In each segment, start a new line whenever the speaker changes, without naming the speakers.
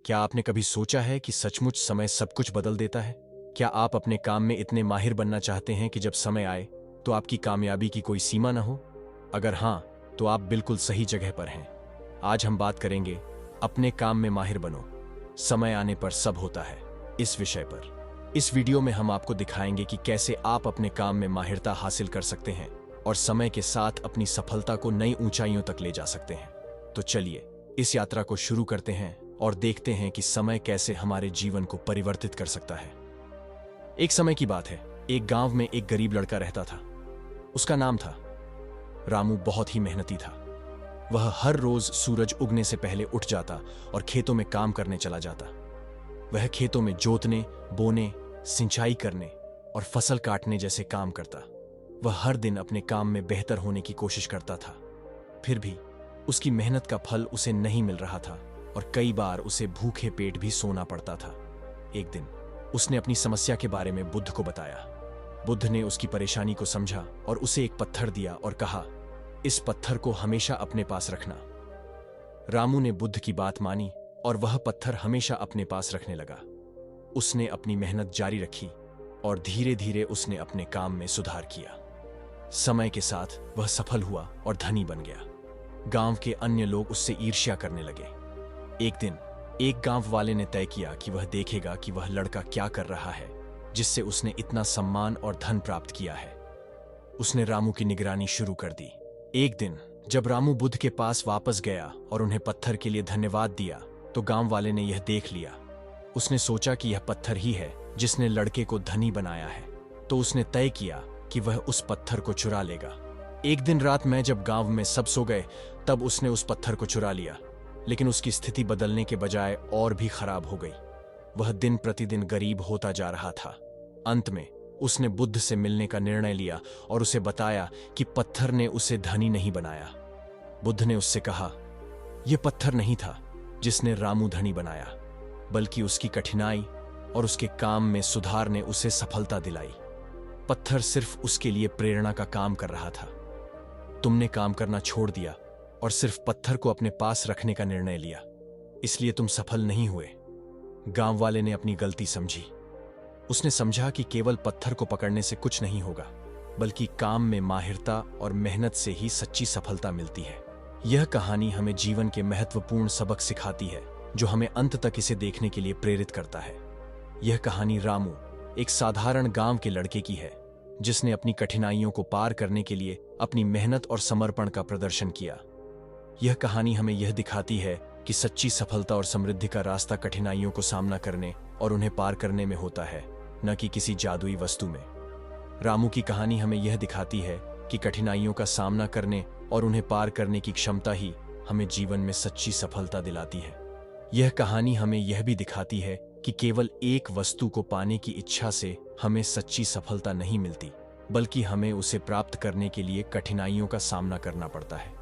क्या आपने कभी सोचा है कि सचमुच समय सब कुछ बदल देता है? क्या आप अपने काम में इतने माहिर बनना चाहते हैं कि जब समय आए तो आपकी कामयाबी की कोई सीमा न हो? अगर हाँ, तो आप बिल्कुल सही जगह पर हैं। आज हम बात करेंगे अपने काम में माहिर बनो, समय आने पर सब होता है, इस विषय पर। इस वीडियो में हम आपको दिखाएंगे कि कैसे आप अपने काम में माहिरता हासिल कर सकते हैं और समय के साथ अपनी सफलता को नई ऊंचाइयों तक ले जा सकते हैं। तो चलिए इस यात्रा को शुरू करते हैं और देखते हैं कि समय कैसे हमारे जीवन को परिवर्तित कर सकता है। एक समय की बात है, एक गांव में एक गरीब लड़का रहता था। उसका नाम था रामू। बहुत ही मेहनती था। वह हर रोज सूरज उगने से पहले उठ जाता और खेतों में काम करने चला जाता। वह खेतों में जोतने, बोने, सिंचाई करने और फसल काटने जैसे काम करता। वह हर दिन अपने काम में बेहतर होने की कोशिश करता था। फिर भी उसकी मेहनत का फल उसे नहीं मिल रहा था और कई बार उसे भूखे पेट भी सोना पड़ता था। एक दिन उसने अपनी समस्या के बारे में बुद्ध को बताया। बुद्ध ने उसकी परेशानी को समझा और उसे एक पत्थर दिया और कहा, इस पत्थर को हमेशा अपने पास रखना। रामू ने बुद्ध की बात मानी और वह पत्थर हमेशा अपने पास रखने लगा। उसने अपनी मेहनत जारी रखी और धीरे धीरे उसने अपने काम में सुधार किया। समय के साथ वह सफल हुआ और धनी बन गया। गांव के अन्य लोग उससे ईर्ष्या करने लगे। एक दिन एक गांव वाले ने तय किया कि वह देखेगा कि वह लड़का क्या कर रहा है जिससे उसने इतना सम्मान और धन प्राप्त किया है। उसने रामू की निगरानी शुरू कर दी। एक दिन जब रामू बुद्ध के पास वापस गया और उन्हें पत्थर के लिए धन्यवाद दिया तो गांव वाले ने यह देख लिया। उसने सोचा कि यह पत्थर ही है जिसने लड़के को धनी बनाया है, तो उसने तय किया कि वह उस पत्थर को चुरा लेगा। एक दिन रात में जब गांव में सब सो गए तब उसने उस पत्थर को चुरा लिया, लेकिन उसकी स्थिति बदलने के बजाय और भी खराब हो गई। वह दिन प्रतिदिन गरीब होता जा रहा था। अंत में उसने बुद्ध से मिलने का निर्णय लिया और उसे बताया कि पत्थर ने उसे धनी नहीं बनाया। बुद्ध ने उससे कहा, यह पत्थर नहीं था जिसने रामू धनी बनाया, बल्कि उसकी कठिनाई और उसके काम में सुधार ने उसे सफलता दिलाई। पत्थर सिर्फ उसके लिए प्रेरणा का काम कर रहा था। तुमने काम करना छोड़ दिया और सिर्फ पत्थर को अपने पास रखने का निर्णय लिया, इसलिए तुम सफल नहीं हुए। गांव वाले ने अपनी गलती समझी। उसने समझा कि केवल पत्थर को पकड़ने से कुछ नहीं होगा, बल्कि काम में माहिरता और मेहनत से ही सच्ची सफलता मिलती है। यह कहानी हमें जीवन के महत्वपूर्ण सबक सिखाती है, जो हमें अंत तक इसे देखने के लिए प्रेरित करता है। यह कहानी रामू, एक साधारण गांव के लड़के की है, जिसने अपनी कठिनाइयों को पार करने के लिए अपनी मेहनत और समर्पण का प्रदर्शन किया। यह कहानी हमें यह दिखाती है कि सच्ची सफलता और समृद्धि का रास्ता कठिनाइयों को सामना करने और उन्हें पार करने में होता है, न कि किसी जादुई वस्तु में। रामू की कहानी हमें यह दिखाती है कि कठिनाइयों का सामना करने और उन्हें पार करने की क्षमता ही हमें जीवन में सच्ची सफलता दिलाती है। यह कहानी हमें यह भी दिखाती है कि केवल एक वस्तु को पाने की इच्छा से हमें सच्ची सफलता नहीं मिलती, बल्कि हमें उसे प्राप्त करने के लिए कठिनाइयों का सामना करना पड़ता है।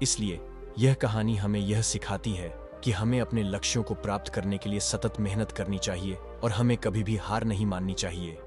इसलिए यह कहानी हमें यह सिखाती है कि हमें अपने लक्ष्यों को प्राप्त करने के लिए सतत मेहनत करनी चाहिए और हमें कभी भी हार नहीं माननी चाहिए।